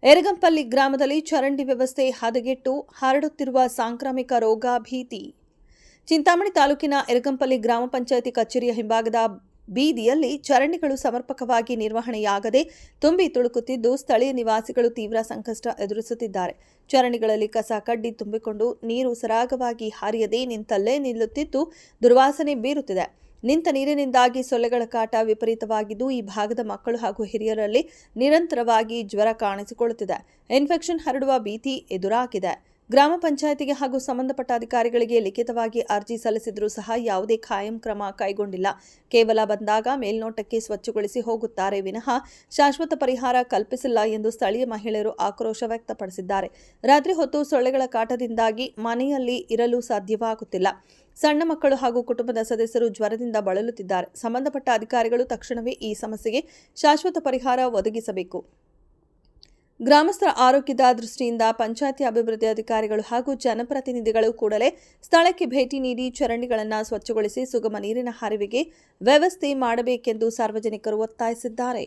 ಎರಗಂಪಲ್ಲಿ ಗ್ರಾಮದಲ್ಲಿ ಚರಂಡಿ ವ್ಯವಸ್ಥೆ ಹದಗೆಟ್ಟು ಹರಡುತ್ತಿರುವ ಸಾಂಕ್ರಾಮಿಕ ರೋಗ ಭೀತಿ. ಚಿಂತಾಮಣಿ ತಾಲೂಕಿನ ಎರಗಂಪಲ್ಲಿ ಗ್ರಾಮ ಪಂಚಾಯಿತಿ ಕಚೇರಿಯ ಹಿಂಭಾಗದ ಬೀದಿಯಲ್ಲಿ ಚರಂಡಿಗಳು ಸಮರ್ಪಕವಾಗಿ ನಿರ್ವಹಣೆಯಾಗದೆ ತುಂಬಿ ತುಳುಕುತ್ತಿದ್ದು ಸ್ಥಳೀಯ ನಿವಾಸಿಗಳು ತೀವ್ರ ಸಂಕಷ್ಟ ಎದುರಿಸುತ್ತಿದ್ದಾರೆ. ಚರಂಡಿಗಳಲ್ಲಿ ಕಸ ಕಡ್ಡಿ ತುಂಬಿಕೊಂಡು ನೀರು ಸರಾಗವಾಗಿ ಹರಿಯದೆ ನಿಂತಲ್ಲೇ ನಿಲ್ಲುತ್ತಿದ್ದು ದುರ್ವಾಸನೆ ಬೀರುತ್ತಿದೆ. ನಿಂತ ನೀರಿನಿಂದಾಗಿ ಸೊಳ್ಳೆಗಳ ಕಾಟ ವಿಪರೀತವಾಗಿದ್ದು ಈ ಭಾಗದ ಮಕ್ಕಳು ಹಾಗೂ ಹಿರಿಯರಲ್ಲಿ ನಿರಂತರವಾಗಿ ಜ್ವರ ಕಾಣಿಸಿಕೊಳ್ಳುತ್ತಿದೆ. ಇನ್ಫೆಕ್ಷನ್ ಹರಡುವ ಭೀತಿ ಎದುರಾಗಿದೆ. ಗ್ರಾಮ ಪಂಚಾಯಿತಿಗೆ ಹಾಗೂ ಸಂಬಂಧಪಟ್ಟ ಅಧಿಕಾರಿಗಳಿಗೆ ಲಿಖಿತವಾಗಿ ಅರ್ಜಿ ಸಲ್ಲಿಸಿದರೂ ಸಹ ಯಾವುದೇ ಖಾಯಂ ಕ್ರಮ ಕೈಗೊಂಡಿಲ್ಲ. ಕೇವಲ ಬಂದಾಗ ಮೇಲ್ನೋಟಕ್ಕೆ ಸ್ವಚ್ಛಗೊಳಿಸಿ ಹೋಗುತ್ತಾರೆ ವಿನಃ ಶಾಶ್ವತ ಪರಿಹಾರ ಕಲ್ಪಿಸಿಲ್ಲ ಎಂದು ಸ್ಥಳೀಯ ಮಹಿಳೆಯರು ಆಕ್ರೋಶ ವ್ಯಕ್ತಪಡಿಸಿದ್ದಾರೆ. ರಾತ್ರಿ ಹೊತ್ತು ಸೊಳ್ಳೆಗಳ ಕಾಟದಿಂದಾಗಿ ಮನೆಯಲ್ಲಿ ಇರಲು ಸಾಧ್ಯವಾಗುತ್ತಿಲ್ಲ. ಸಣ್ಣ ಮಕ್ಕಳು ಹಾಗೂ ಕುಟುಂಬದ ಸದಸ್ಯರು ಜ್ವರದಿಂದ ಬಳಲುತ್ತಿದ್ದಾರೆ. ಸಂಬಂಧಪಟ್ಟ ಅಧಿಕಾರಿಗಳು ತಕ್ಷಣವೇ ಈ ಸಮಸ್ಯೆಗೆ ಶಾಶ್ವತ ಪರಿಹಾರ ಒದಗಿಸಬೇಕು. ಗ್ರಾಮಸ್ಥರ ಆರೋಗ್ಯದ ದೃಷ್ಟಿಯಿಂದ ಪಂಚಾಯಿತಿ ಅಭಿವೃದ್ಧಿ ಅಧಿಕಾರಿಗಳು ಹಾಗೂ ಜನಪ್ರತಿನಿಧಿಗಳು ಕೂಡಲೇ ಸ್ಥಳಕ್ಕೆ ಭೇಟಿ ನೀಡಿ ಚರಂಡಿಗಳನ್ನು ಸ್ವಚ್ಛಗೊಳಿಸಿ ಸುಗಮ ನೀರಿನ ಹರಿವಿಗೆ ವ್ಯವಸ್ಥೆ ಮಾಡಬೇಕೆಂದು ಸಾರ್ವಜನಿಕರು ಒತ್ತಾಯಿಸಿದ್ದಾರೆ.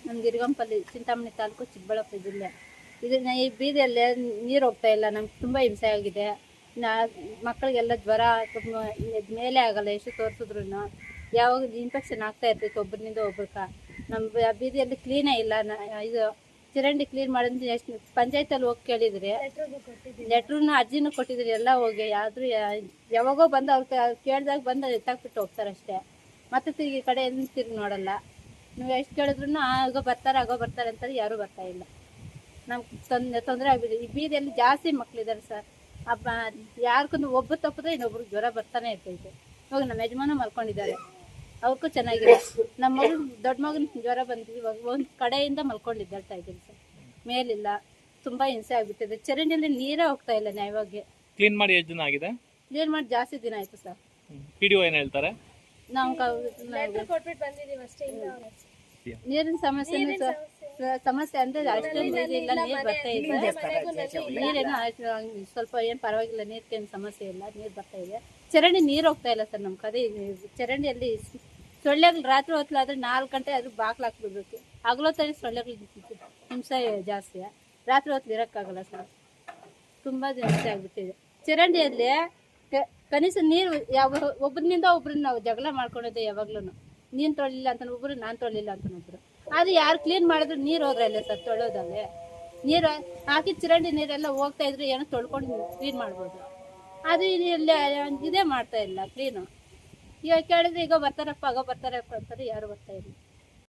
ನಮ್ಗೆ ಇರಗಂಪಲ್ಲಿ ಚಿಂತಾಮಣಿ ತಾಲೂಕು ಚಿಕ್ಕಬಳ್ಳಾಪುರ ಜಿಲ್ಲೆ. ಇದನ್ನ ಈ ಬೀದಿಯಲ್ಲಿ ನೀರು ಹೋಗ್ತಾ ಇಲ್ಲ. ನಮ್ಗೆ ತುಂಬ ಹಿಂಸೆ ಆಗಿದೆ. ಮಕ್ಕಳಿಗೆಲ್ಲ ಜ್ವರ ಮೇಲೆ ಆಗಲ್ಲ. ಎಷ್ಟು ತೋರಿಸಿದ್ರು ಯಾವಾಗ ಇನ್ಫೆಕ್ಷನ್ ಆಗ್ತಾ ಇರ್ತೈತೆ ಒಬ್ಬರಿಂದ ಒಬ್ಬಕ್ಕೆ. ನಮ್ಮ ಬೀದಿಯಲ್ಲಿ ಕ್ಲೀನೇ ಇಲ್ಲ. ಇದು ಚರಂಡಿ ಕ್ಲೀನ್ ಮಾಡಿದ್ರೆ ಎಷ್ಟು ಪಂಚಾಯತಲ್ಲಿ ಹೋಗಿ ಕೇಳಿದ್ರಿ, ಲೆಟ್ರನ್ನ ಅರ್ಜಿನೂ ಕೊಟ್ಟಿದ್ರಿ, ಎಲ್ಲ ಹೋಗಿ ಆದರೂ ಯಾವಾಗೋ ಬಂದು ಅವ್ರು ಕೇಳಿದಾಗ ಬಂದು ಎತ್ತಾಕ್ಬಿಟ್ಟು ಹೋಗ್ತಾರೆ ಅಷ್ಟೇ. ಮತ್ತೆ ತಿರುಗಿ ಕಡೆ ತಿರುಗಿ ನೋಡಲ್ಲ. ನೀವು ಎಷ್ಟು ಕೇಳಿದ್ರು ಆಗೋ ಬರ್ತಾರೆ ಅಂತಾರೆ, ಯಾರೂ ಬರ್ತಾ ಇಲ್ಲ. ನಮ್ಗೆ ತೊಂದರೆ ಆಗ್ಬಿಟ್ಟಿದೆ. ಈ ಬೀದಿಯಲ್ಲಿ ಜಾಸ್ತಿ ಮಕ್ಕಳಿದ್ದಾರೆ ಸರ್. ಯಾರಿಗೊಂದು ಒಬ್ಬರು ತಪ್ಪಿದ್ರೆ ಇನ್ನೊಬ್ರು ಜ್ವರ ಬರ್ತಾನೆ ಇರ್ತೈತೆ. ಇವಾಗ ನಮ್ಮ ಯಜಮಾನ ಮಲ್ಕೊಂಡಿದ್ದಾರೆ, ಅವ್ರಿಗೂ ಚೆನ್ನಾಗಿದೆ. ನಮ್ಮ ಮಗನ ದೊಡ್ಡ ಮಗನ ಜ್ವರ ಬಂದಿದೆ. ಇವಾಗ ಒಂದು ಕಡೆಯಿಂದ ಮಲ್ಕೊಂಡಿದ್ದಾಳ್ತಾ ಇದ್ದೀನಿ ಸರ್. ಮೇಲಿಲ್ಲ, ತುಂಬ ಹಿಂಸೆ ಆಗ್ಬಿಟ್ಟಿದೆ. ಚರಂಡಿಯಲ್ಲಿ ನೀರೇ ಹೋಗ್ತಾ ಇಲ್ಲ ನ್ಯಾಯವಾಗಿ. ಕ್ಲೀನ್ ಮಾಡಿ ಎಷ್ಟು ದಿನ ಆಗಿದೆ? ಕ್ಲೀನ್ ಮಾಡಿ ಜಾಸ್ತಿ ದಿನ ಆಯ್ತು ಸರ್. ಪಿಡಿಒ ಏನು ಹೇಳ್ತಾರೆ? ನಾವು ನೀರಿನ ಸಮಸ್ಯೆ ಅಂದ್ರೆ ಅಷ್ಟೊಂದು ನೀರಿಲ್ಲ, ನೀರು ಬರ್ತಾ ಇದೆ. ನೀರೇನು ಸ್ವಲ್ಪ ಏನು ಪರವಾಗಿಲ್ಲ, ನೀರ್ಗೇನು ಸಮಸ್ಯೆ ಇಲ್ಲ, ನೀರು ಬರ್ತಾ ಇದೆ. ಚರಂಡಿ ನೀರು ಹೋಗ್ತಾ ಇಲ್ಲ ಸರ್. ನಮ್ಮ ಕಡೆ ಚರಂಡಿಯಲ್ಲಿ ಸೊಳ್ಳೆಗಳು ರಾತ್ರಿ ಹೊತ್ತಲಾದ್ರೆ 4 ಗಂಟೆ ಆದ್ರೂ ಬಾಗ್ಲು ಹಾಕ್ಬಿಡ್ಬೇಕು. ಹಗಲೊತ್ತಲ್ಲಿ ಸೊಳ್ಳೆಗಳು ಹಿಂಸೆ ಜಾಸ್ತಿ. ರಾತ್ರಿ ಹೊತ್ತು ಇರೋಕ್ಕಾಗಲ್ಲ ಸರ್. ತುಂಬ ಹಿಂಸೆ ಆಗ್ಬಿಟ್ಟಿದೆ. ಚರಂಡಿಯಲ್ಲಿ ಕನಿಷ್ಠ ನೀರು ಒಬ್ಬರಿಂದ ಒಬ್ರನ್ನ ನಾವು ಜಗಳ ಮಾಡ್ಕೊಂಡಿದ್ದೆ. ಯಾವಾಗ್ಲೂ ನೀನು ತೊಳಿಲ್ಲ ಅಂತ ಒಬ್ರು, ನಾನು ತೊಳಿಲ್ಲ ಅಂತ ಒಬ್ರು. ಅದು ಯಾರು ಕ್ಲೀನ್ ಮಾಡಿದ್ರು ನೀರು ಹೋದ್ರಲ್ಲೇ ಸರ್ ತೊಳೋದಲ್ಲೇ. ನೀರು ಹಾಕಿ ಚರಂಡಿ ನೀರೆಲ್ಲ ಹೋಗ್ತಾ ಇದ್ರೆ ಏನೋ ತೊಳ್ಕೊಂಡು ಕ್ಲೀನ್ ಮಾಡ್ಬೋದು. ಅದು ಇಲ್ಲಿ ಇದೇ ಮಾಡ್ತಾ ಇಲ್ಲ ಕ್ಲೀನು. ಈಗ ಕೇಳಿದ್ರೆ ಈಗ ಬರ್ತಾರಪ್ಪ ಅಂತಾರೆ, ಯಾರು ಬರ್ತಾ ಇಲ್ಲ.